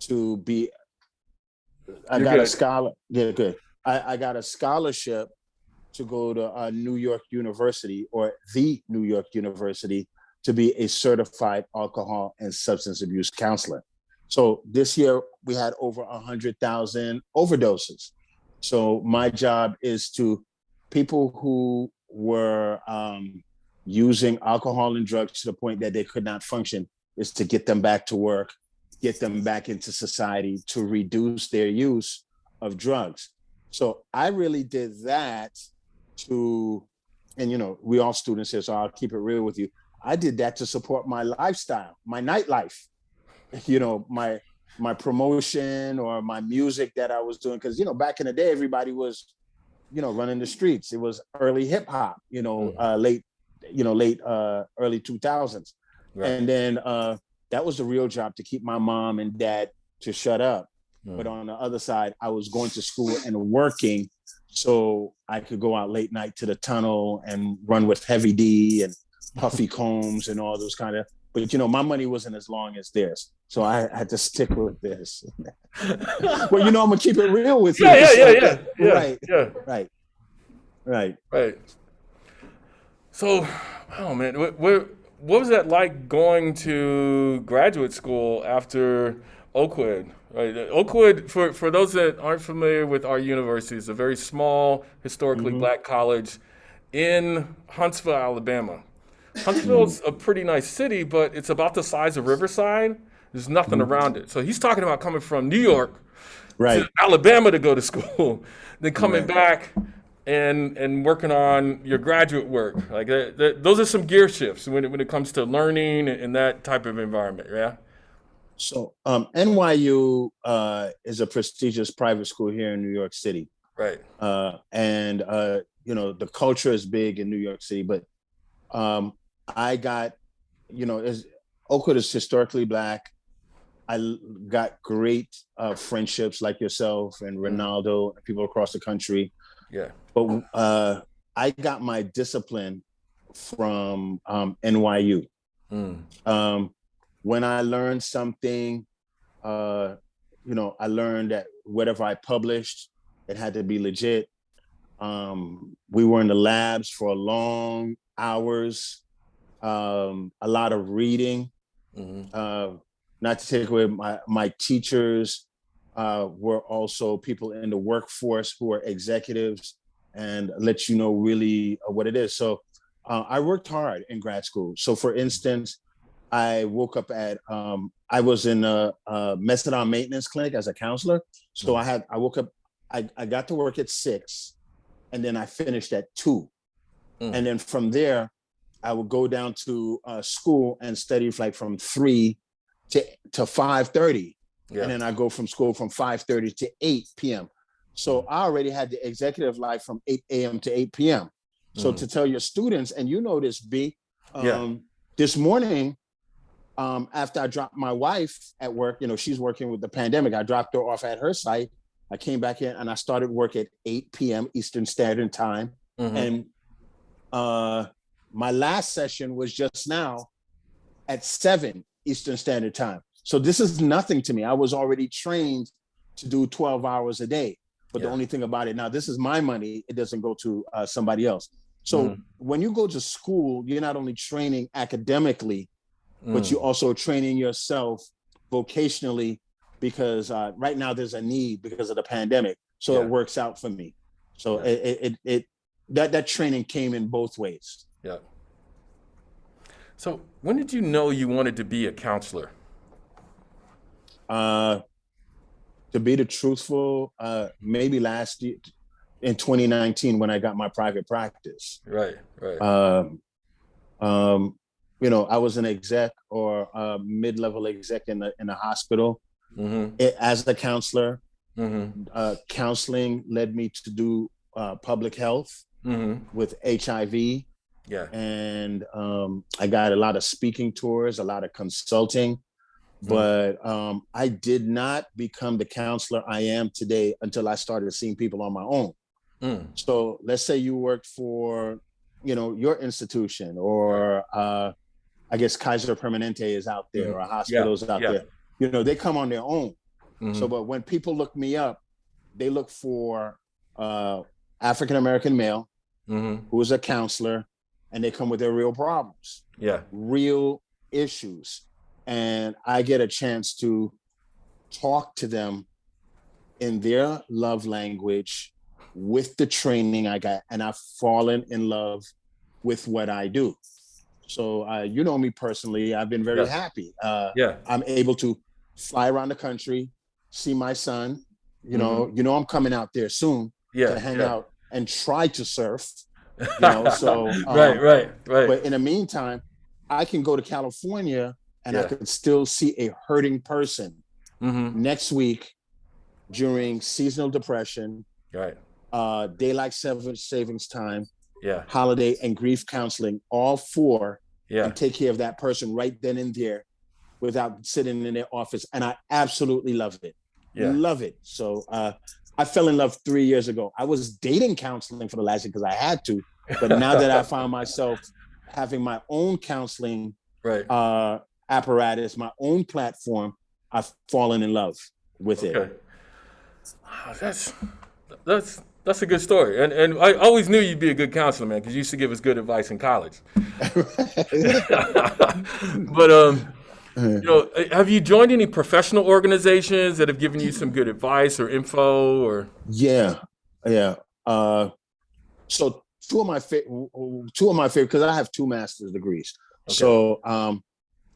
to be. I You're got a good. scholar. Yeah, good. I got a scholarship to go to New York University, or the New York University, to be a certified alcohol and substance abuse counselor. So this year we had over 100,000 overdoses. So my job is to people who were using alcohol and drugs to the point that they could not function, is to get them back to work, get them back into society, to reduce their use of drugs. So I really did that to, and we all students here, so I'll keep it real with you. I did that to support my lifestyle, my nightlife, my promotion or my music that I was doing. Because, back in the day, everybody was, running the streets. It was early hip hop, late early 2000s. Right. And then that was the real job, to keep my mom and dad to shut up. But on the other side, I was going to school and working so I could go out late night to the tunnel and run with Heavy D and Puffy Combs and all those kind of. But my money wasn't as long as theirs, so I had to stick with this. Well, I'm gonna keep it real with you. Right. So, oh man, what was that like going to graduate school after Oakwood? Right, Oakwood, for those that aren't familiar with our university, is a very small, historically black college in Huntsville, Alabama. Huntsville's a pretty nice city, but it's about the size of Riverside. There's nothing around it. So he's talking about coming from New York to Alabama to go to school, then coming back and working on your graduate work. Like those are some gear shifts when it comes to learning in that type of environment. Yeah. So NYU is a prestigious private school here in New York City. Right. And the culture is big in New York City, but I got, Oakwood is historically black. I got great friendships like yourself and Ronaldo and people across the country. Yeah. But I got my discipline from NYU. When I learned something, I learned that whatever I published, it had to be legit. We were in the labs for long hours, a lot of reading. Not to take away, my teachers were also people in the workforce who are executives and let you know really what it is. So I worked hard in grad school. So for instance, I woke up at, I was in a methadone maintenance clinic as a counselor. So I woke up, I got to work at 6 and then I finished at 2. And then from there, I would go down to school and study like from 3 to 5:30. Yeah. And then I go from school from 5:30 to 8 p.m. So I already had the executive life from 8 a.m. to 8 p.m. So to tell your students, and this, B, this morning, after I dropped my wife at work, she's working with the pandemic. I dropped her off at her site. I came back in and I started work at 8 p.m. Eastern Standard Time. And my last session was just now at 7 Eastern Standard Time. So this is nothing to me. I was already trained to do 12 hours a day. But the only thing about it now, this is my money. It doesn't go to somebody else. So when you go to school, you're not only training academically, but you're also training yourself vocationally, because right now there's a need because of the pandemic. So it works out for me. So that training came in both ways. Yeah. So when did you know you wanted to be a counselor? To be the truthful, maybe last year in 2019 when I got my private practice. Right. I was an exec or a mid-level exec in a hospital as a counselor. Counseling led me to do public health with HIV. Yeah. And I got a lot of speaking tours, a lot of consulting, but I did not become the counselor I am today until I started seeing people on my own. So let's say you worked for, your institution, or I guess Kaiser Permanente is out there, or hospitals out there. They come on their own. So, but when people look me up, they look for African-American male who is a counselor, and they come with their real problems, real issues. And I get a chance to talk to them in their love language with the training I got, and I've fallen in love with what I do. So you know me personally, I've been very happy. I'm able to fly around the country, see my son. You know, I'm coming out there soon to hang out and try to surf. So right. But in the meantime, I can go to California and I could still see a hurting person next week during seasonal depression, daylight savings time, holiday and grief counseling, all four, and take care of that person right then and there without sitting in their office. And I absolutely love it. Love it. So I fell in love 3 years ago. I was dating counseling for the last year because I had to, but now that I found myself having my own counseling apparatus, my own platform, I've fallen in love with it. That's a good story, and I always knew you'd be a good counselor, man, because you used to give us good advice in college. But have you joined any professional organizations that have given you some good advice or info? Or so two of my favorite, because I have 2 master's degrees. So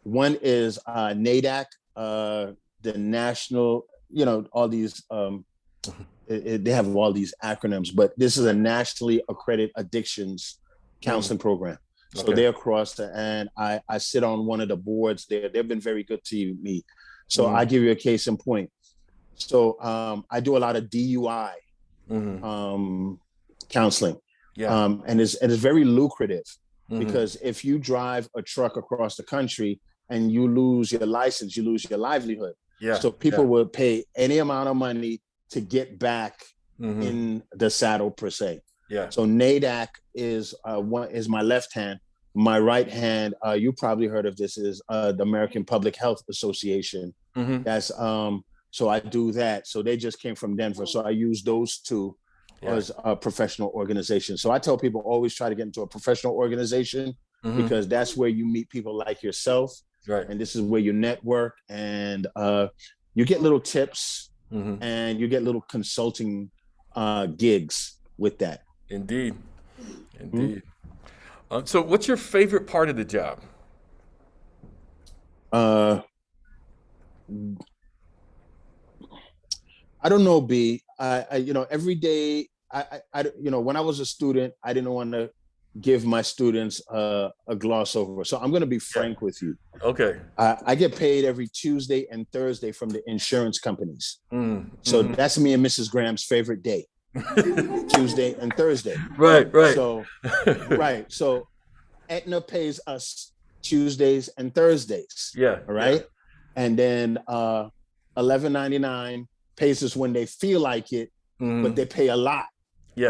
one is NADAC, the national, all these. They have all these acronyms, but this is a nationally accredited addictions counseling program. So they're across, and I sit on one of the boards there. They've been very good to me. So I give you a case in point. So I do a lot of DUI counseling, and it's very lucrative because if you drive a truck across the country and you lose your license, you lose your livelihood. So people will pay any amount of money to get back in the saddle per se. So NADAC is my left hand. My right hand, you probably heard of this, is the American Public Health Association. That's so I do that. So they just came from Denver. So I use those two as a professional organization. So I tell people always try to get into a professional organization because that's where you meet people like yourself. And this is where you network and you get little tips. And you get little consulting gigs with that. Indeed. So what's your favorite part of the job? I don't know, B. Every day, when I was a student, I didn't want to give my students a gloss over. So I'm going to be frank with you. I get paid every Tuesday and Thursday from the insurance companies. So that's me and Mrs. Graham's favorite day, Tuesday and Thursday. Right. So Aetna pays us Tuesdays and Thursdays. All right. And then $11.99 pays us when they feel like it, but they pay a lot.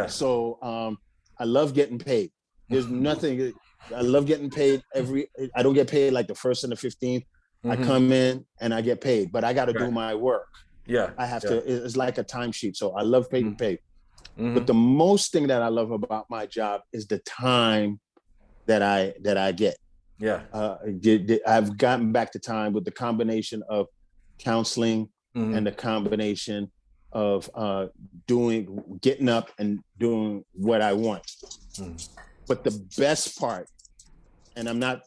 So I love getting paid. There's nothing. I love getting paid I don't get paid like the 1st and the 15th. I come in and I get paid, but I got to do my work. I have to, it's like a timesheet. So I love getting paid. But the most thing that I love about my job is the time that I get. I've gotten back to time with the combination of counseling and the combination of getting up and doing what I want. But the best part, and I'm not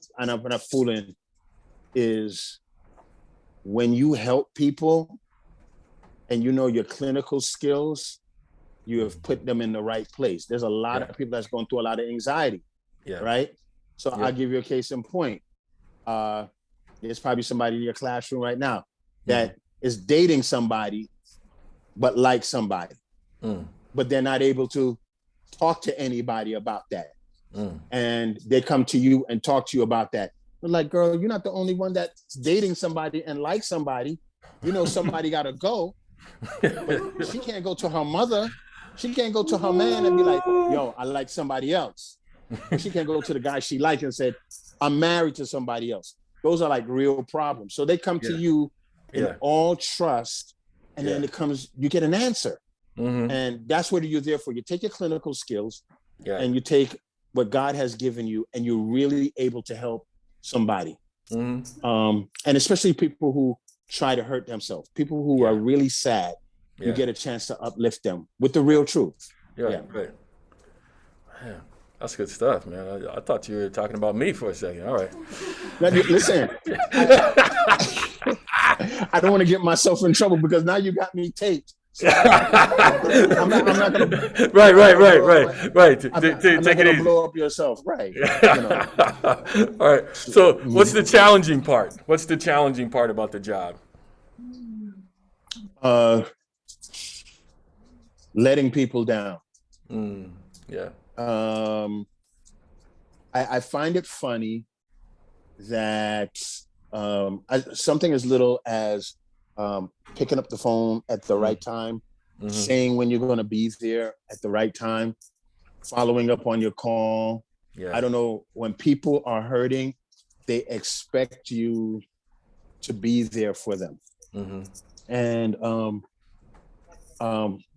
fooling, is when you help people and you know your clinical skills, you have put them in the right place. There's a lot of people that's going through a lot of anxiety, right? So I'll give you a case in point. There's probably somebody in your classroom right now that is dating somebody, but like somebody, but they're not able to talk to anybody about that. And they come to you and talk to you about that. They're like, girl, you're not the only one that's dating somebody and like somebody. Somebody got to go. But she can't go to her mother. She can't go to her man and be like, yo, I like somebody else. She can't go to the guy she liked and said, I'm married to somebody else. Those are like real problems. So they come to you in all trust and then you get an answer. Mm-hmm. And that's what you're there for. You take your clinical skills Yeah. and you take what God has given you, and you're really able to help somebody. Mm-hmm. And especially people who try to hurt themselves, people who are really sad, you get a chance to uplift them with the real truth. Right. Man, that's good stuff, man. I thought you were talking about me for a second. All right. Now, listen, I don't want to get myself in trouble because now you got me taped. So I'm not going to. Right. I'm not going to blow up yourself. Right. All right. So what's the challenging part? What's the challenging part about the job? Letting people down. Yeah. I find it funny that something as little as picking up the phone at the right time, saying when you're going to be there at the right time, following up on your call. I don't know, when people are hurting, they expect you to be there for them. And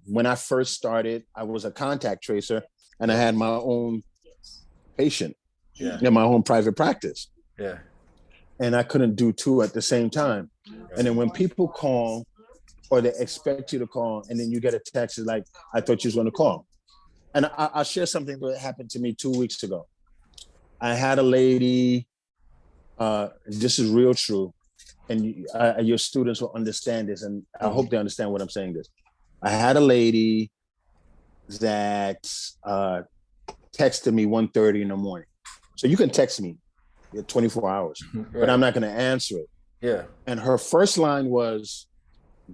when I first started, I was a contact tracer, and I had my own patient in my own private practice. And I couldn't do two at the same time. And then when people call, or they expect you to call, and then you get a text like, I thought you was going to call. And I'll share something that happened to me 2 weeks ago. I had a lady, this is real true, and your students will understand this, and I hope they understand what I'm saying this. I had a lady that texted me 1:30 in the morning. So you can text me 24 hours, but I'm not going to answer it. And her first line was,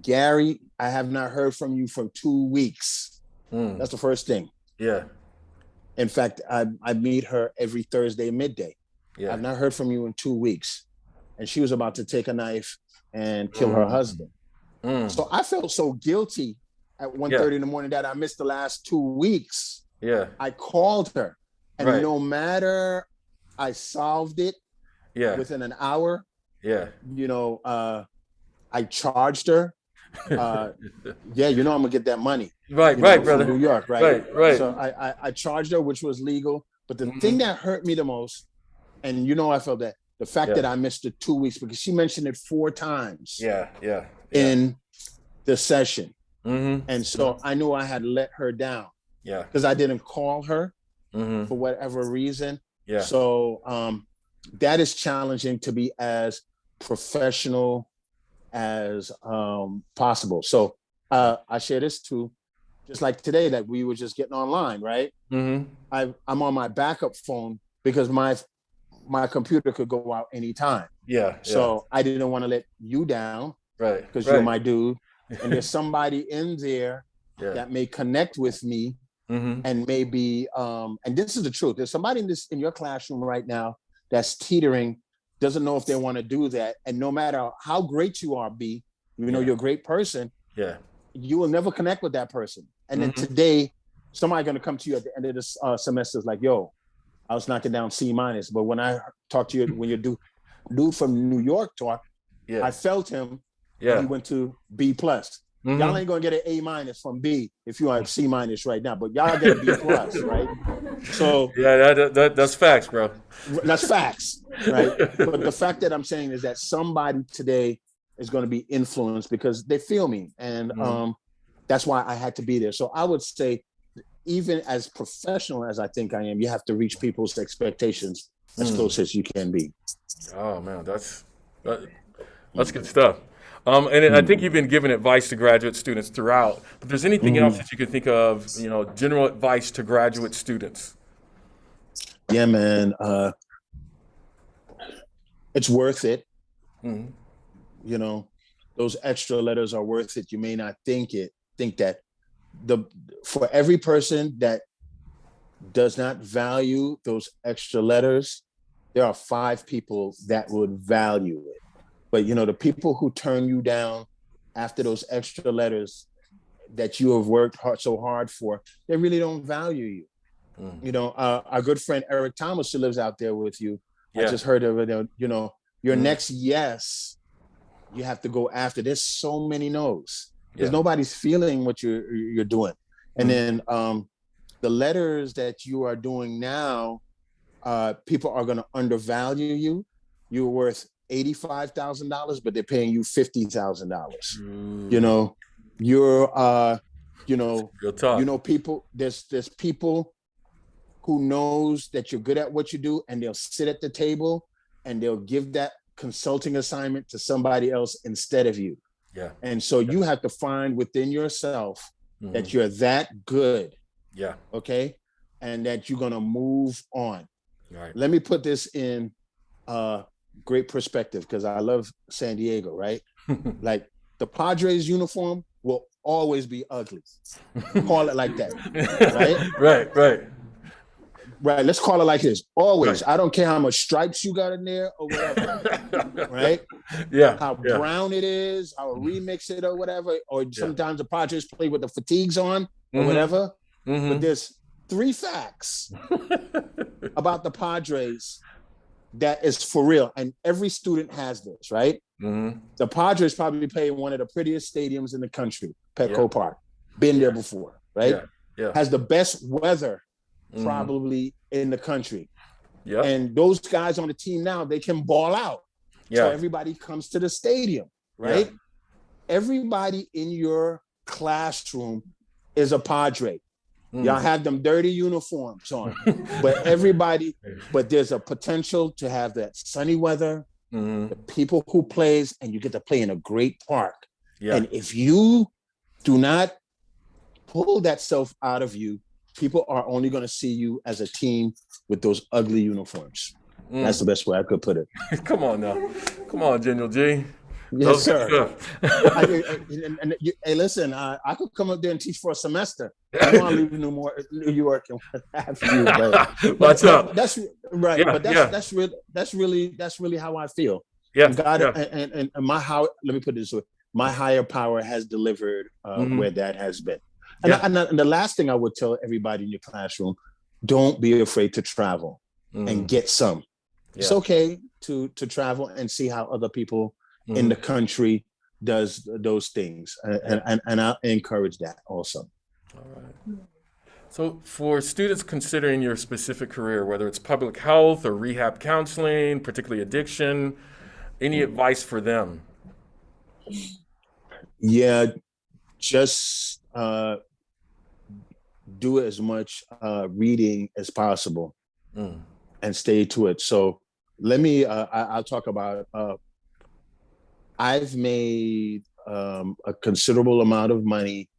Gary, I have not heard from you for 2 weeks. That's the first thing. In fact, I meet her every Thursday midday. I've not heard from you in 2 weeks. And she was about to take a knife and kill her husband. So I felt so guilty at 1:30 in the morning that I missed the last 2 weeks. I called her, and no matter, I solved it within an hour. I charged her. I'm gonna get that money. Right, brother. New York, Right. So I charged her, which was legal. But the thing that hurt me the most, and I felt that the fact that I missed the 2 weeks, because she mentioned it 4 times. In the session. And so I knew I had let her down. Because I didn't call her for whatever reason. So that is challenging, to be as professional as possible. So I share this too, just like today that we were just getting online, right? I'm on my backup phone because my computer could go out anytime. So I didn't want to let you down, because you're my dude. And there's somebody in there that may connect with me, and maybe, and this is the truth. There's somebody in your classroom right now that's teetering, doesn't know if they want to do that. And no matter how great you are, you're a great person. You will never connect with that person. And then today, somebody going to come to you at the end of this semester is like, yo, I was knocking down C-. But when I talk to you, when you dude from New York talk, I felt him. He went to B+. Y'all ain't gonna get an A- from B if you are C- right now, but y'all get a B+, right? So that's facts, bro. That's facts, right? But the fact that I'm saying is that somebody today is going to be influenced because they feel me, and that's why I had to be there. So I would say, even as professional as I think I am, you have to reach people's expectations as close as you can be. Oh man, that's good stuff. And I think you've been giving advice to graduate students throughout. But there's anything else that you could think of, general advice to graduate students? Yeah, man. It's worth it. Those extra letters are worth it. You may not think that for every person that does not value those extra letters, there are 5 people that would value it. But, the people who turn you down after those extra letters that you have worked so hard for, they really don't value you. Our good friend Eric Thomas, who lives out there with you, I just heard of it, your next yes, you have to go after. There's so many no's. because nobody's feeling what you're doing. And then the letters that you are doing now, people are going to undervalue you. You're worth $85,000, but they're paying you $50,000. You know, you're people. There's people who knows that you're good at what you do, and they'll sit at the table and they'll give that consulting assignment to somebody else instead of you. Yeah. And so you have to find within yourself that you're that good. Yeah. Okay. And that you're going to move on. Right. Let me put this in great perspective, because I love San Diego, right? Like the Padres uniform will always be ugly. Call it like that. Right? Right. Let's call it like this. Always. Right. I don't care how much stripes you got in there or whatever. Right? Yeah. How brown it is, how remix it or whatever. Or sometimes the Padres play with the fatigues on or whatever. But there's 3 facts about the Padres that is for real. And every student has this, right? The Padres probably play in one of the prettiest stadiums in the country, Petco Park. Been there before, right? Yeah. Has the best weather probably in the country. Yeah. And those guys on the team now, they can ball out. Yeah. So everybody comes to the stadium, right? Yeah. Everybody in your classroom is a Padre. Y'all have them dirty uniforms on, but there's a potential to have that sunny weather, the people who plays, and you get to play in a great park. Yeah. And if you do not pull that self out of you, people are only going to see you as a team with those ugly uniforms. That's the best way I could put it. Come on now. Come on, General G. Yes, sir. Hey, listen, I could come up there and teach for a semester. I don't want to leave New York and what have you. What's up? That's right. Yeah, but that's really how I feel. Yeah. And God, and let me put it this way. My higher power has delivered where that has been. And the last thing I would tell everybody in your classroom, don't be afraid to travel and get some. Yeah. It's okay to travel and see how other people in the country does those things. And I encourage that also. All right. So for students considering your specific career, whether it's public health or rehab counseling, particularly addiction, any advice for them? Yeah, just do as much reading as possible and stay to it. So let me, I'll talk about, I've made a considerable amount of money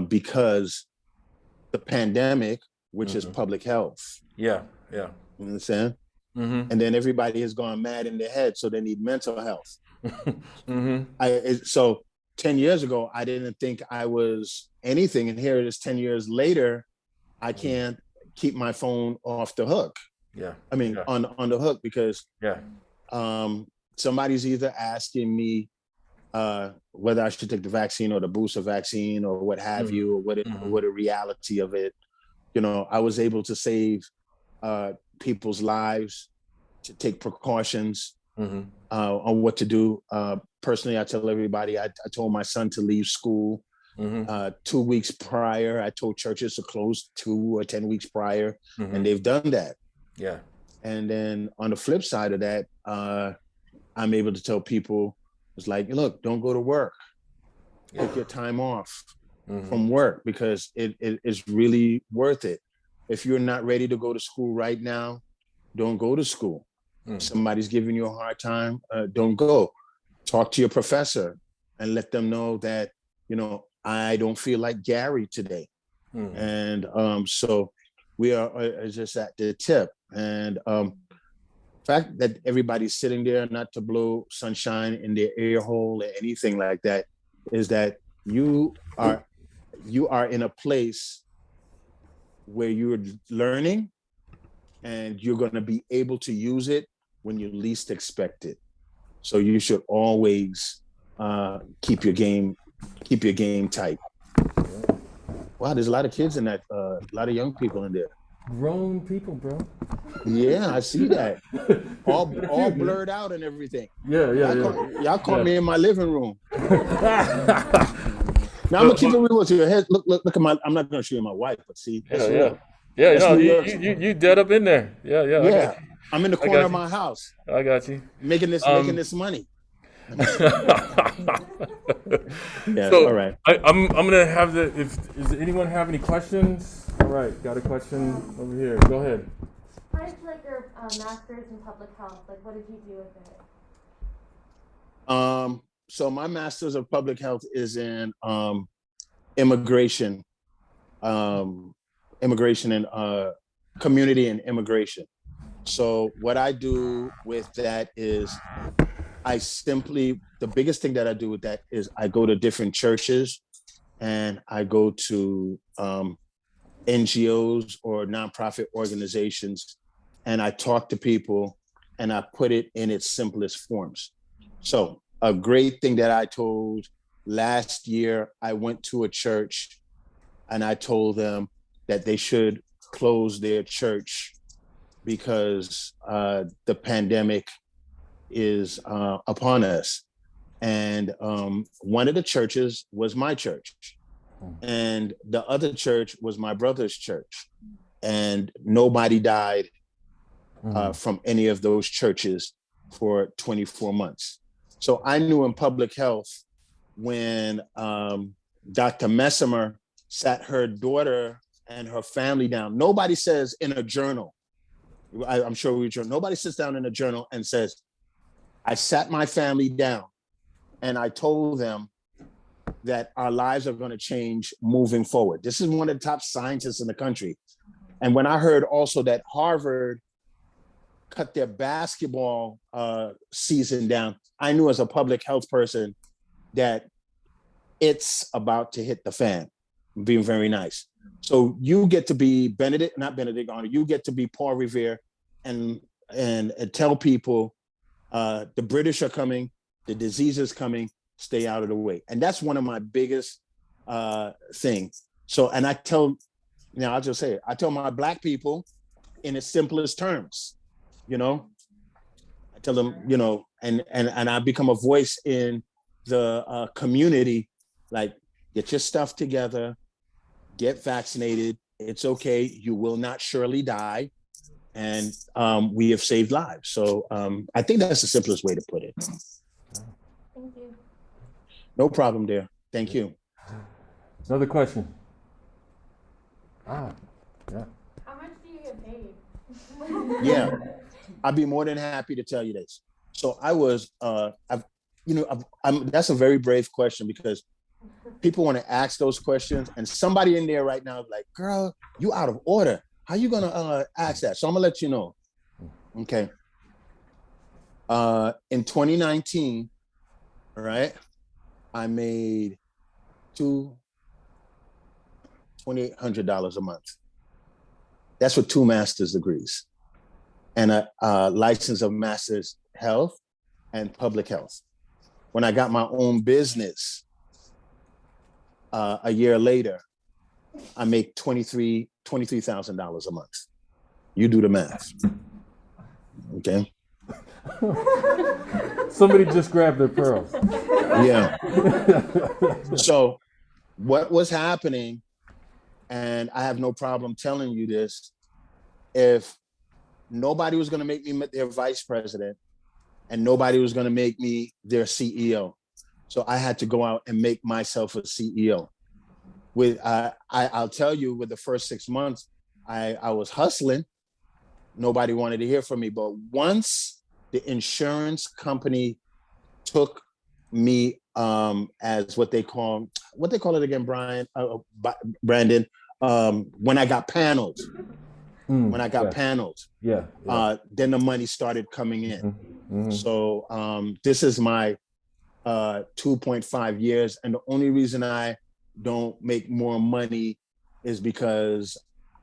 because the pandemic, which is public health. Yeah. You understand? And then everybody has gone mad in their head, so they need mental health. So 10 years ago, I didn't think I was anything. And here it is 10 years later, I can't keep my phone off the hook. Yeah. I mean, on the hook, because somebody's either asking me whether I should take the vaccine or the booster vaccine or what have you, or what the reality of it. You know, I was able to save people's lives, to take precautions on what to do. Personally, I tell everybody, I told my son to leave school 2 weeks prior. I told churches to close 2 or 10 weeks prior, and they've done that. Yeah. And then on the flip side of that, I'm able to tell people, it's like, look, don't go to work. Take your time off from work, because it is really worth it. If you're not ready to go to school right now, don't go to school. Somebody's giving you a hard time, don't go. Talk to your professor and let them know that, you know, I don't feel like Garry today. And so we are just at the tip. And fact that everybody's sitting there, not to blow sunshine in their ear hole or anything like that, is that you are in a place where you're learning, and you're going to be able to use it when you least expect it. So you should always keep your game tight. Wow, there's a lot of kids in that, a lot of young people in there. Grown people, bro. Yeah, I see that. Quite a All few, man. blurred out and everything. Yeah, yeah, Y'all caught yeah, me in my living room. yeah. Now I'm gonna keep it real with you. Look at my. I'm not gonna show you my wife, but see, Yeah, that's yeah, real. yeah. You That's know, New York. you dead up in there. Yeah, yeah. I got Yeah, you. I'm in the I corner got of you. my house I got you. making Um, this money. Let me see. Yes. All so right. I'm gonna have the. If does anyone have any questions? All right, got a question over here. Go ahead. How did you like your master's in public health? Like, what did you do with it? So my master's of public health is in immigration, um, immigration and community and immigration. So what I do with that is the biggest thing that I do with that is I go to different churches and I go to NGOs or nonprofit organizations and I talk to people and I put it in its simplest forms. So a great thing that I told last year, I went to a church and I told them that they should close their church because the pandemic is upon us. And one of the churches was my church, and the other church was my brother's church. And nobody died from any of those churches for 24 months. So I knew in public health when Dr. Messimer sat her daughter and her family down. Nobody says in a journal, I'm sure nobody sits down in a journal and says, I sat my family down and I told them that our lives are going to change moving forward. This is one of the top scientists in the country. And when I heard also that Harvard cut their basketball season down, I knew as a public health person that it's about to hit the fan. I'm being very nice. So you get to be not Benedict Arnold, you get to be Paul Revere and tell people the British are coming, the disease is coming, stay out of the way. And that's one of my biggest things. So, and I'll just say it, I tell my Black people in its simplest terms, I tell them, and I become a voice in the community, like, get your stuff together, get vaccinated. It's okay. You will not surely die. And we have saved lives. So I think that's the simplest way to put it. Thank you. No problem there. Thank you. Another question. Yeah. How much do you get paid? Yeah, I'd be more than happy to tell you this. So I was, that's a very brave question because people want to ask those questions, and somebody in there right now is like, "Girl, you out of order. How you gonna ask that?" So I'm gonna let you know. Okay. In 2019, all right, I made $2,800 a month. That's with 2 master's degrees and a license of master's health and public health. When I got my own business a year later, I make $23,000 a month. You do the math. Okay. Somebody just grabbed their pearls. Yeah. So what was happening, and I have no problem telling you this, if nobody was going to make me their vice president and nobody was going to make me their CEO. So I had to go out and make myself a CEO. I'll tell you, with the first 6 months, I was hustling. Nobody wanted to hear from me. But once the insurance company took me as what they call it again, Brandon, when I got paneled. Yeah. Then the money started coming in. So this is my 2.5 years. And the only reason I don't make more money is because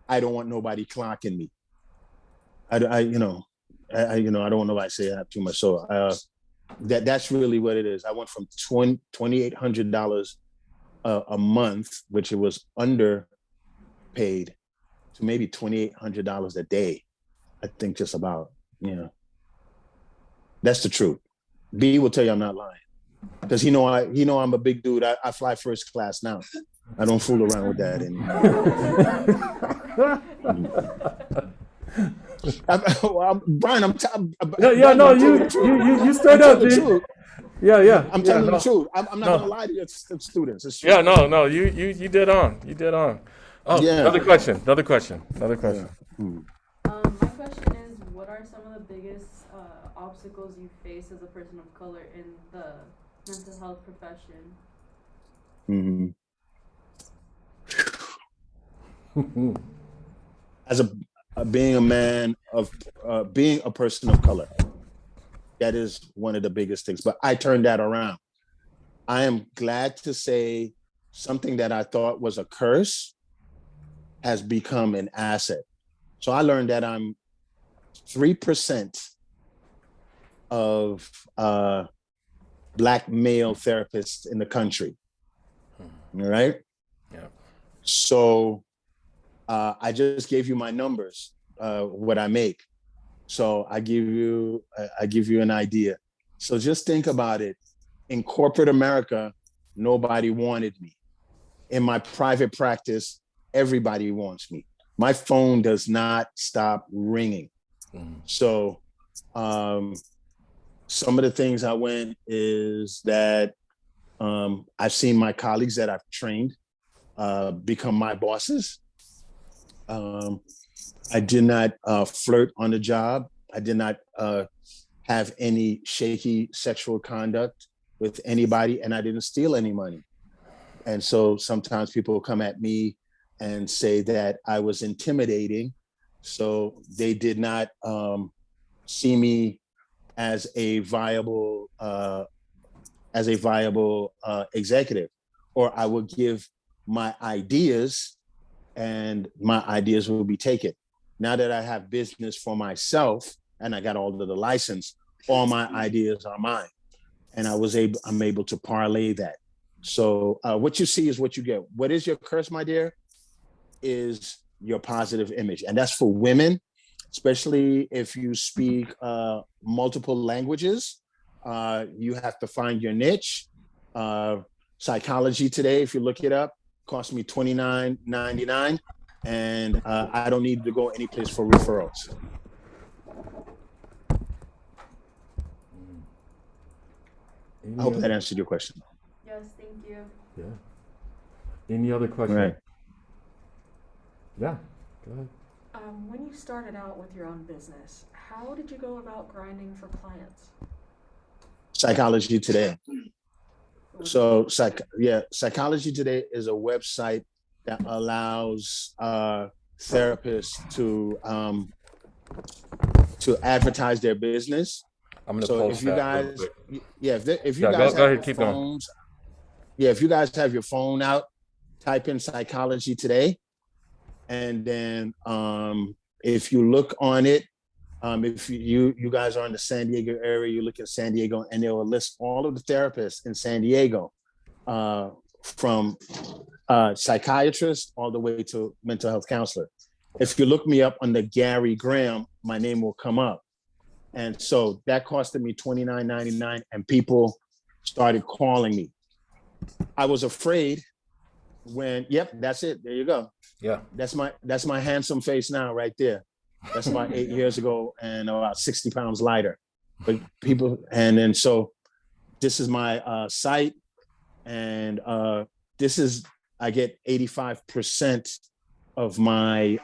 I don't want nobody clocking me. I don't want nobody to say I have too much. So that's really what it is. I went from $2,800 a month, which it was underpaid, to maybe $2,800 a day. I think just about, that's the truth. B will tell you I'm not lying. Because he know I'm a big dude. I fly first class now. I don't fool around with that anymore. Brian, you straight up, dude. Yeah. I'm telling the truth. I'm not gonna lie to your students. It's true. Yeah, no. You did on. You did on. Oh, yeah. Another question. My question is, what are some of the biggest obstacles you face as a person of color in the mental health profession? As being a man of being a person of color, that is one of the biggest things. But I turned that around. I am glad to say something that I thought was a curse has become an asset. So I learned that I'm 3% of Black male therapists in the country. All right. Yeah. So I just gave you my numbers, what I make. So I give you an idea. So just think about it. In corporate America, nobody wanted me. In my private practice, everybody wants me. My phone does not stop ringing. So some of the things I went is that I've seen my colleagues that I've trained become my bosses. I did not flirt on the job. I did not have any shaky sexual conduct with anybody, and I didn't steal any money. And so sometimes people come at me and say that I was intimidating. So they did not see me as a viable executive, or I would give my ideas and my ideas will be taken. Now that I have business for myself and I got all of the license, all my ideas are mine. And I'm able to parlay that. So what you see is what you get. What is your curse, my dear? Is your positive image. And that's for women, especially if you speak multiple languages. You have to find your niche. Psychology Today, if you look it up, cost me $29.99. And I don't need to go any place for referrals. I hope that answered your question. Yes, thank you. Yeah. Any other questions? Right. Yeah, go ahead. When you started out with your own business, how did you go about grinding for clients? Psychology Today. So, Psychology Today is a website that allows therapists to advertise their business. I'm gonna so post if you that guys, if you guys go have ahead, keep phones, if you guys have your phone out, type in Psychology Today, and then if you look on it, if you guys are in the San Diego area, you look at San Diego, and they will list all of the therapists in San Diego, from psychiatrist all the way to mental health counselor. If you look me up under Garry Graham, my name will come up. And so that costed me $29.99, and people started calling me. I was afraid when, that's it. There you go. Yeah. That's my handsome face now right there. That's about 8 years ago and about 60 pounds lighter. But people, and then so this is my site, and I get 85% of my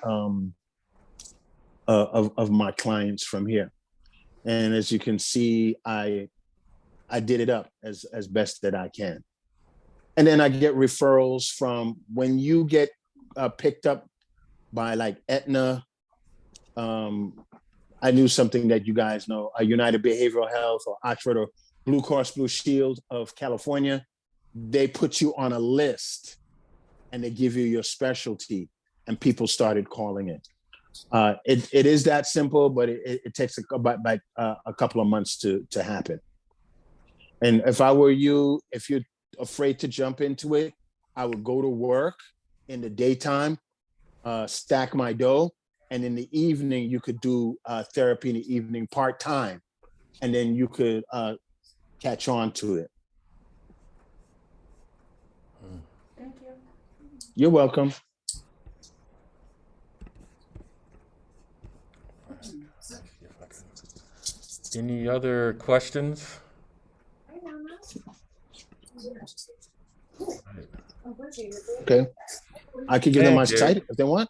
of my clients from here. And as you can see, I did it up as best that I can. And then I get referrals from when you get picked up by like Aetna. I knew something that you guys know, United Behavioral Health or Oxford or Blue Cross Blue Shield of California. They put you on a list and they give you your specialty, and people started calling it. It is that simple, but it takes a couple of months to happen. And if I were you, if you're afraid to jump into it, I would go to work in the daytime, stack my dough. And in the evening, you could do therapy in the evening part-time. And then you could catch on to it. Thank you. You're welcome. Any other questions? Okay. I could give them my Thank you. site if they want.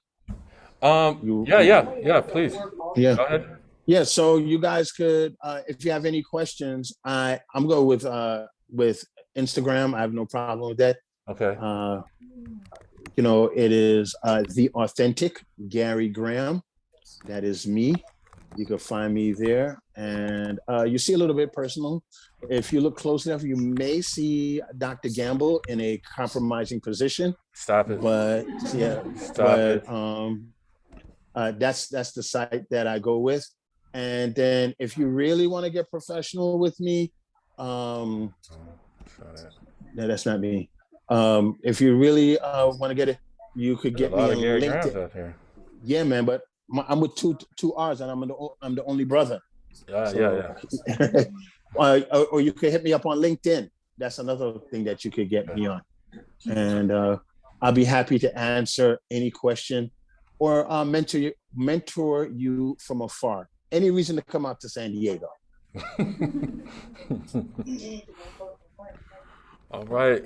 Yeah, please. Yeah. Go ahead. Yeah. So you guys could, if you have any questions, I'm going with Instagram. I have no problem with that. Okay. It is The Authentic Garry Graham. That is me. You can find me there. And you see a little bit personal. If you look close enough, you may see Dr. Gamble in a compromising position. Stop it. But yeah, Stop it. That's the site that I go with. And then if you really want to get professional with me, no, that's not me. If you really want to get it, you could get me on LinkedIn. Out here. Yeah, man, but I'm with two R's, and I'm the only brother. Yeah. Or you could hit me up on LinkedIn. That's another thing that you could get me on, and I'll be happy to answer any question or mentor you from afar. Any reason to come out to San Diego? All right,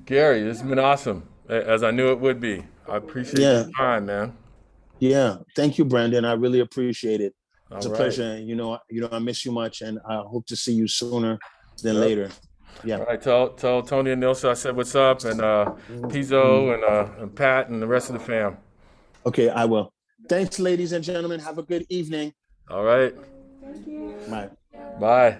Garry, this has been awesome, as I knew it would be. I appreciate your time, man. Yeah, thank you, Brandon. I really appreciate it. It's All a right. pleasure. I miss you much, and I hope to see you sooner than later. Yeah. All right, tell Tony and Nilsa I said what's up, and Pizzo and Pat and the rest of the fam. Okay, I will. Thanks, ladies and gentlemen. Have a good evening. All right. Thank you. Bye. Bye.